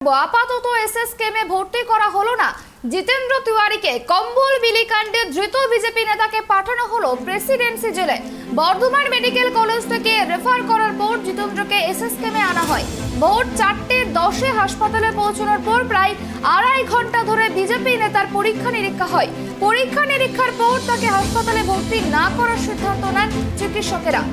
আপাতত এসএসকেএমে ভর্তি করা হলো না জিতেন্দ্র তিওয়ারিকে। কম্বল বিলি কাণ্ডে ধৃত বিজেপি নেতাকে পাঠানো হলো প্রেসিডেন্সি জেলে। বর্ধমান মেডিকেল কলেজ থেকে রেফার করার পর জিতেন্দ্রকে এসএসকেএমে আনা হয়। ভোর 4:10 হাসপাতালে পৌঁছানোর পর প্রায় 2.5 ঘন্টা ধরে বিজেপি নেতার পরীক্ষা নিরীক্ষা হয়। পরীক্ষা নিরীক্ষার পর তাকে হাসপাতালে ভর্তি না করার সিদ্ধান্ত নেন চিকিৎসকেরা।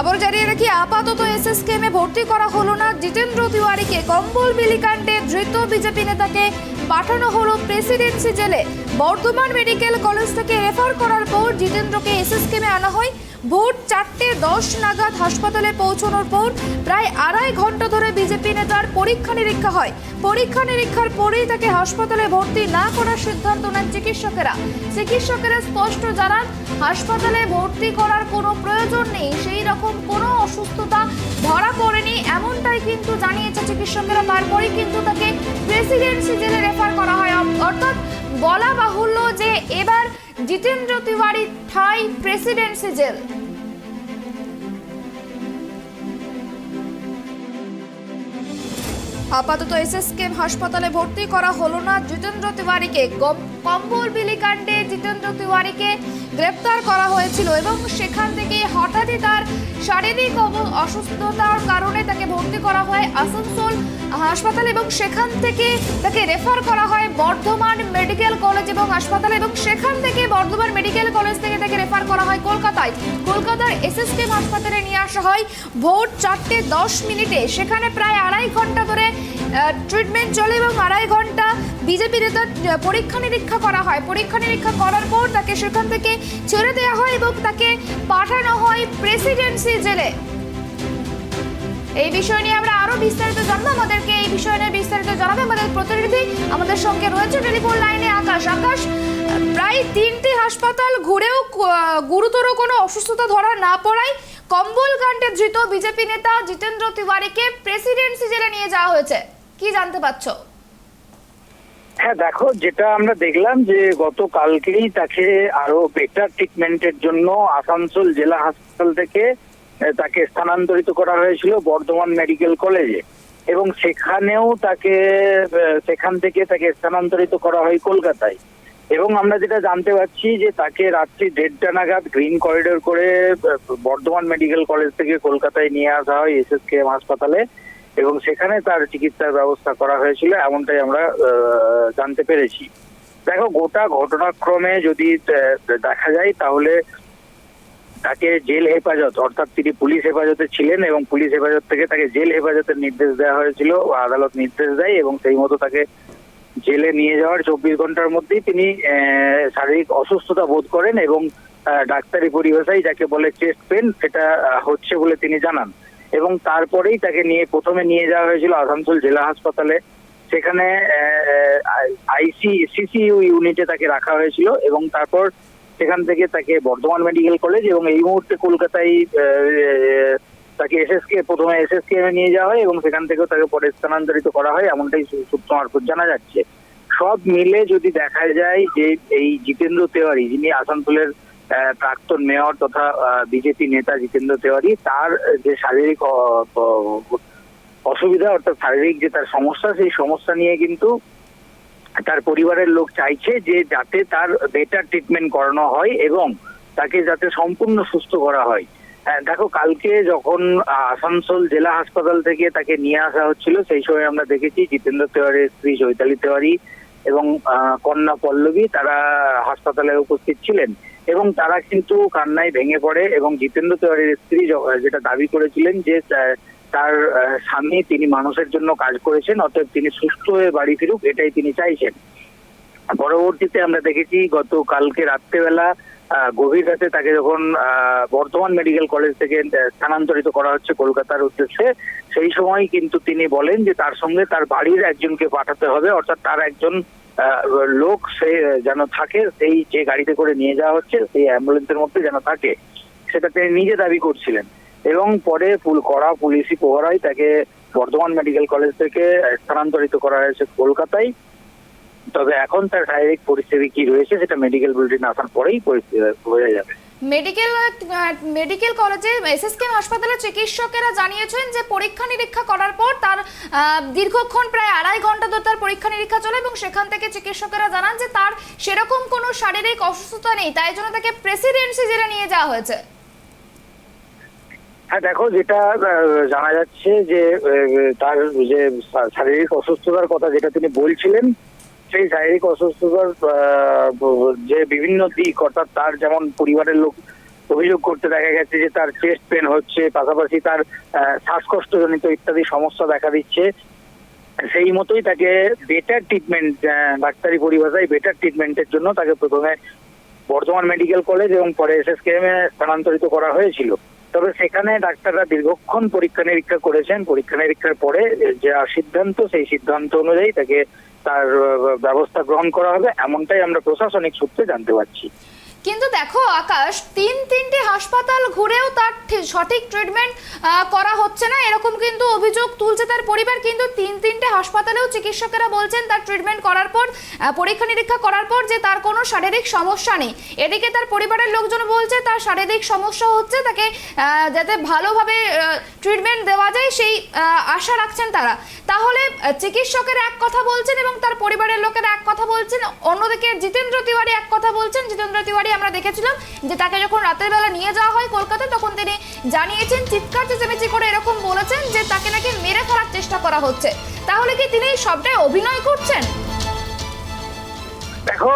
আবার জানিয়ে রাখি, আপাতত এসএসকেএমে ভর্তি করা হলো না জিতেন্দ্র তিওয়ারিকে। কম্বল বিলি কাণ্ডে ধৃত বিজেপি নেতাকে পাঠানো হলো প্রেসিডেন্সি জেলে। বর্ধমান মেডিকেল কলেজ থেকে রেফার করার পর জিতেন্দ্রকে এসএসকেএমে আনা হয়। ভোর 4:10 নাগাদ হাসপাতালে পৌঁছানোর পর প্রায় 2.5 ঘন্টা ধরে বিজেপি নেতার পরীক্ষা নিরীক্ষা হয়। পরীক্ষা নিরীক্ষার পরেই তাকে হাসপাতালে ভর্তি না করার সিদ্ধান্ত নেন চিকিৎসকেরা। চিকিৎসকেরা স্পষ্ট জানান, হাসপাতালে ভর্তি করার কোনো প্রয়োজন নেই, সেই রকম কোনো অসুস্থতা ধরা পড়েনি, এমনটাই কিন্তু জানিয়েছে চিকিৎসকেরা। তারপরেই কিন্তু তাকে প্রেসিডেন্সি জেলে রেফার করা হয়। অর্থাৎ বলা বাহুল্য যে এবার জিতেন্দ্র তিওয়ারি ঠাঁই প্রেসিডেন্সি জেল। আপাতত এসএসকেএম হাসপাতালে ভর্তি করা হলো না জিতেন্দ্র তিওয়ারিকে। কম্বল বিলি কাণ্ডে জিতেন্দ্র তিওয়ারিকে গ্রেপ্তার করা হয়েছিল এবং সেখান থেকে হঠাৎই তার শারীরিক অসুস্থতার কারণে তাকে ভর্তি করা হয় আসানসোল হাসপাতালে এবং সেখান থেকে তাকে রেফার করা হয় বর্ধমান মেডিকেল কলেজ এবং হাসপাতালে এবং সেখান থেকে বর্ধমান মেডিকেল কলেজ থেকে তাকে রেফার করা হয় কলকাতার এসএসকেএম হাসপাতালে নিয়ে আসা হয় ভোর 4:10 সেখানে প্রায় 2.5 ঘন্টা ধরে ট্রিটমেন্ট চলে এবং 2.5 ঘন্টা বিজেপি নেতার পরীক্ষা নিরীক্ষা করা হয়। পরীক্ষা নিরীক্ষা করার পর তাকে সেখান থেকে ছেড়ে দেওয়া হয় এবং তাকে পাঠানো হয় প্রেসিডেন্সি জেলে। এই বিষয় নিয়ে আমরা আরো বিস্তারিত জানবো। আমাদেরকে এই বিষয় নিয়ে বিস্তারিত জানাবে আমাদের প্রতিনিধি, আমাদের সঙ্গে রয়েছে টেলিফোন লাইনে আকাশ। প্রায় 3টি হাসপাতাল ঘুরেও গুরুতর কোনো অসুস্থতা ধরা না পড়ায় কম্বল কাণ্ডে ধৃত বিজেপি নেতা জিতেন্দ্র তিওয়ারিকে প্রেসিডেন্সি জেলে নিয়ে যাওয়া হয়েছে। কি জানতে পারছো? হ্যাঁ দেখো, যেটা আমরা দেখলাম যে গতকালকেই তাকে আরো বেটার ট্রিটমেন্টের জন্য আসানসোল জেলা হাসপাতাল থেকে তাকে স্থানান্তরিত করা হয়েছিল বর্ধমান মেডিকেল কলেজে এবং সেখান থেকে তাকে স্থানান্তরিত করা হয় কলকাতায়। এবং আমরা যেটা জানতে পারছি যে তাকে রাত্রি 1:30 নাগাদ গ্রিন করিডোর করে বর্ধমান মেডিকেল কলেজ থেকে কলকাতায় নিয়ে আসা হয় এসএসকেএম হাসপাতালে এবং সেখানে তার চিকিৎসার ব্যবস্থা করা হয়েছিল, এমনটাই আমরা জানতে পেরেছি। দেখো, গোটা ঘটনাক্রমে যদি দেখা যায় তাহলে তাকে জেল হেফাজত, অর্থাৎ তিনি পুলিশ হেফাজতে ছিলেন এবং পুলিশ হেফাজত থেকে তাকে জেল হেফাজতের নির্দেশ দেওয়া হয়েছিল, আদালত নির্দেশ দেয় এবং সেই মতো তাকে জেলে নিয়ে যাওয়ার 24 ঘন্টার মধ্যেই তিনি শারীরিক অসুস্থতা বোধ করেন এবং ডাক্তারি পরিভাষায় যাকে বলে চেস্ট পেন, সেটা হচ্ছে বলে তিনি জানান এবং তারপরেই তাকে প্রথমে নিয়ে যাওয়া হয়েছিল আসানসোল জেলা হাসপাতালে। সেখানে সিসিইউ ইউনিটে তাকে রাখা হয়েছিল এবং তারপর সেখান থেকে তাকে বর্ধমান মেডিকেল কলেজ এবং এই মুহূর্তে কলকাতায় তাকে প্রথমে এসএসকেএম নিয়ে যাওয়া হয় এবং সেখান থেকেও তাকে পরে স্থানান্তরিত করা হয়, এমনটাই সূত্র মারফত জানা যাচ্ছে। সব মিলে যদি দেখা যায় যে এই জিতেন্দ্র তিওয়ারি, যিনি আসানসোলের প্রাক্তন মেয়র তথা বিজেপি নেতা জিতেন্দ্র তিওয়ারি, তার যে শারীরিক অসুবিধা অর্থাৎ শারীরিক যে তার সমস্যা, সেই সমস্যা নিয়ে কিন্তু তার পরিবারের লোক চাইছে যে যাতে তার বেটার ট্রিটমেন্ট করানো হয় এবং তাকে যাতে সম্পূর্ণ সুস্থ করা হয়। দেখো, কালকে যখন আসানসোল জেলা হাসপাতাল থেকে তাকে নিয়ে আসা হচ্ছিল সেই সময় আমরা দেখেছি জিতেন্দ্র তিওয়ারির স্ত্রী চৈতালি তিওয়ারি এবং কন্যা পল্লবী তারা হাসপাতালে উপস্থিত ছিলেন এবং তারা কিন্তু কান্নায় ভেঙে পড়ে এবং জিতেন্দ্র তিওয়ারির স্ত্রী যেটা দাবি করেছিলেন যে তার স্বামী তিনি মানুষের জন্য কাজ করেছেন, অতএব তিনি সুস্থ হয়ে বাড়ি ফিরুক, এটাই তিনি চাইছেন। পরবর্তীতে আমরা দেখেছি কালকে রাত্রেবেলা গভীর রাতে তাকে যখন বর্ধমান মেডিকেল কলেজ থেকে স্থানান্তরিত করা হচ্ছে কলকাতার উদ্দেশ্যে, সেই সময় কিন্তু তিনি বলেন যে তার সঙ্গে তার বাড়ির একজনকে পাঠাতে হবে, অর্থাৎ তার একজন লোক সে যেন থাকে, সেই যে গাড়িতে করে নিয়ে যাওয়া হচ্ছে সেই অ্যাম্বুলেন্সের মধ্যে যেন থাকে, সেটা তিনি নিজে দাবি করছিলেন এবং পরে কড়া পুলিশি প্রহরায় তাকে বর্ধমান মেডিকেল কলেজ থেকে স্থানান্তরিত করা হয়েছে কলকাতায়। তবে এখন তার শারীরিক পরিস্থিতি কি রয়েছে সেটা মেডিকেল বুলেটিন আসার পরেই পরিস্থিতি বোঝা যাবে। মেডিকেল কলেজে এসএসকেএম হাসপাতালে চিকিৎসকেরা জানিয়েছেন যে পরীক্ষা নিরীক্ষা করার পর তার দীর্ঘক্ষণ প্রায় 2.5 ঘন্টা ধরে তার পরীক্ষা নিরীক্ষা চলে এবং সেখান থেকে চিকিৎসকেরা জানান যে তার সেরকম কোনো শারীরিক অসুস্থতা নেই, তাই জন্য তাকে প্রেসিডেন্সি জেলে নিয়ে যাওয়া হয়েছে। হ্যাঁ, দেখো, যেটা জানা যাচ্ছে যে তার যে শারীরিক অসুস্থতার কথা যেটা তিনি বলছিলেন, সেই শারীরিক অসুস্থতার যে বিভিন্ন দিক, অর্থাৎ তার যেমন পরিবারের লোক অভিযোগ করতে দেখা গেছে যে তার চেস্ট পেন হচ্ছে, পাশাপাশি তার শ্বাসকষ্টজনিত ইত্যাদি সমস্যা দেখা দিচ্ছে, সেই মতোই তাকে বেটার ট্রিটমেন্ট, ডাক্তারি পরিভাষায় বেটার ট্রিটমেন্টের জন্য তাকে প্রথমে বর্ধমান মেডিকেল কলেজ এবং পরে এসএসকেএম এ স্থানান্তরিত করা হয়েছিল। তবে সেখানে ডাক্তাররা দীর্ঘক্ষণ পরীক্ষা নিরীক্ষা করেছেন। পরীক্ষা নিরীক্ষার পরে যা সিদ্ধান্ত, সেই সিদ্ধান্ত অনুযায়ী তাকে তার ব্যবস্থা গ্রহণ করা হবে, এমনটাই আমরা প্রশাসনিক সূত্রে জানতে পারছি। কিন্তু দেখো আকাশ, তিনটে হাসপাতাল ঘুরেও তার সঠিক ট্রিটমেন্ট করা হচ্ছে না, এরকম কিন্তু অভিযোগ তুলছে তার পরিবার। কিন্তু তিনটে হাসপাতালেও চিকিৎসকেরা বলছেন তার ট্রিটমেন্ট করার পর, পরীক্ষা নিরীক্ষা করার পর যে তার কোনো শারীরিক সমস্যা নেই। এদিকে তার পরিবারের লোকজন বলছে তার শারীরিক সমস্যা হচ্ছে, তাকে যাতে ভালোভাবে ট্রিটমেন্ট দেওয়া যায় সেই আশা রাখছেন তারা। তাহলে চিকিৎসকের এক কথা বলছেন এবং তার পরিবারের লোকের এক কথা বলছেন, অন্যদিকে জিতেন্দ্র তিওয়ারি এক কথা বলছেন। জিতেন্দ্র তিওয়ারি আমরা দেখেছিলাম যে তাকে যখন রাতের বেলা নিয়ে যাওয়া হয় কলকাতায়, তখন তিনি জানিয়েছেন, চিৎকার চেঁচামেচি করে এরকম বলেছেন যে তাকে নাকি মেরে ফেলার চেষ্টা করা হচ্ছে। তাহলে কি তিনি সবটাই অভিনয় করছেন? দেখো,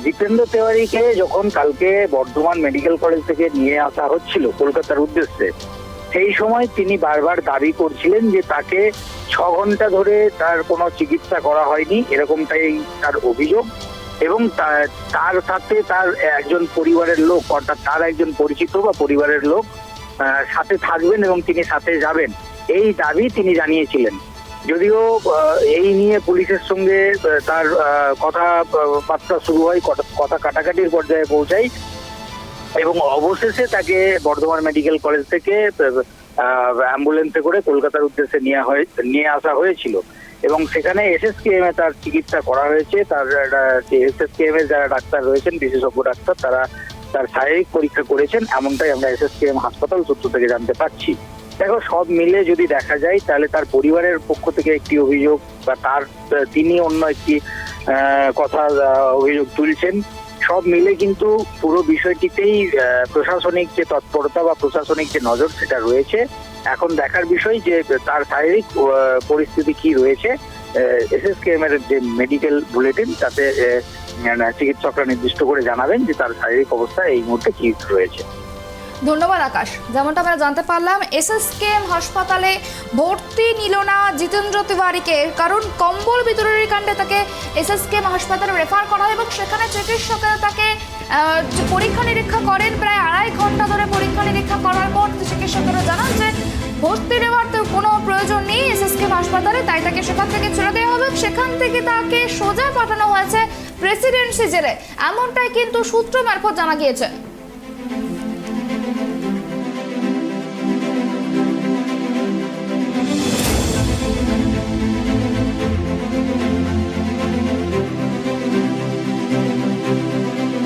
জিতেন্দ্র তিওয়ারিকে যখন কালকে বর্ধমান মেডিকেল কলেজ থেকে নিয়ে আসা হচ্ছিল কলকাতার উদ্দেশ্যে, সেই সময় তিনি বারবার দাবি করছিলেন যে তাকে 6 ঘন্টা ধরে তার কোনো চিকিৎসা করা হয়নি, এরকমটাই তার অভিযোগ। এবং তার সাথে তার একজন পরিবারের লোক, অর্থাৎ তার একজন পরিচিত বা পরিবারের লোক সাথে থাকবেন এবং তিনি সাথে যাবেন, এই দাবি তিনি জানিয়েছিলেন। যদিও এই নিয়ে পুলিশের সঙ্গে তার কথাবার্তা শুরু হয়, কথা কাটাকাটির পর্যায়ে পৌঁছায় এবং অবশেষে তাকে বর্ধমান মেডিকেল কলেজ থেকে অ্যাম্বুলেন্সে করে কলকাতার উদ্দেশ্যে নিয়ে আসা হয়েছিল এবং সেখানে এসএসকেএম এ তার চিকিৎসা করা হয়েছে। তার এসএসকেএম এর যারা ডাক্তার রয়েছেন, বিশেষজ্ঞ ডাক্তার, তারা তার শারীরিক পরীক্ষা করেছেন, এমনটাই আমরা এসএসকেএম হাসপাতাল সূত্র থেকে জানতে পারছি। দেখো, সব মিলে যদি দেখা যায় তাহলে তার পরিবারের পক্ষ থেকে একটি অভিযোগ বা তিনি অন্য একটি অভিযোগ তুলছেন। সব মিলে কিন্তু পুরো বিষয়টিতেই প্রশাসনিক যে তৎপরতা বা প্রশাসনিক যে নজর, সেটা রয়েছে। এখন দেখার বিষয় যে তার শারীরিক পরিস্থিতি কি রয়েছে। এসএসকেএম এর যে মেডিকেল বুলেটিন, তাতে চিকিৎসকরা নির্দিষ্ট করে জানাবেন যে তার শারীরিক অবস্থা এই মুহূর্তে কি রয়েছে। ধন্যবাদ আকাশ। যেমনটা আমরা জানতে পারলাম, এসএসকেএম হাসপাতালে ভর্তি নিল না জিতেন্দ্র তিওয়ারিকে, কারণ কম্বল বিতরণের কাণ্ডে তাকে এসএসকেএম হাসপাতালে রেফার করা হয় এবং সেখানে চিকিৎসকেরা তাকে পরীক্ষা নিরীক্ষা করেন। প্রায় 2.5 ঘন্টা ধরে পরীক্ষা নিরীক্ষা করার পর চিকিৎসকেরা জানান যে ভর্তি নেওয়ার তো কোনো প্রয়োজন নেই এসএসকেএম হাসপাতালে, তাই তাকে সেখান থেকে ছেড়ে দেওয়া হবে। সেখান থেকে তাকে সোজা পাঠানো হয়েছে প্রেসিডেন্সি জেলে, এমনটাই কিন্তু সূত্র মারফত জানা গিয়েছে।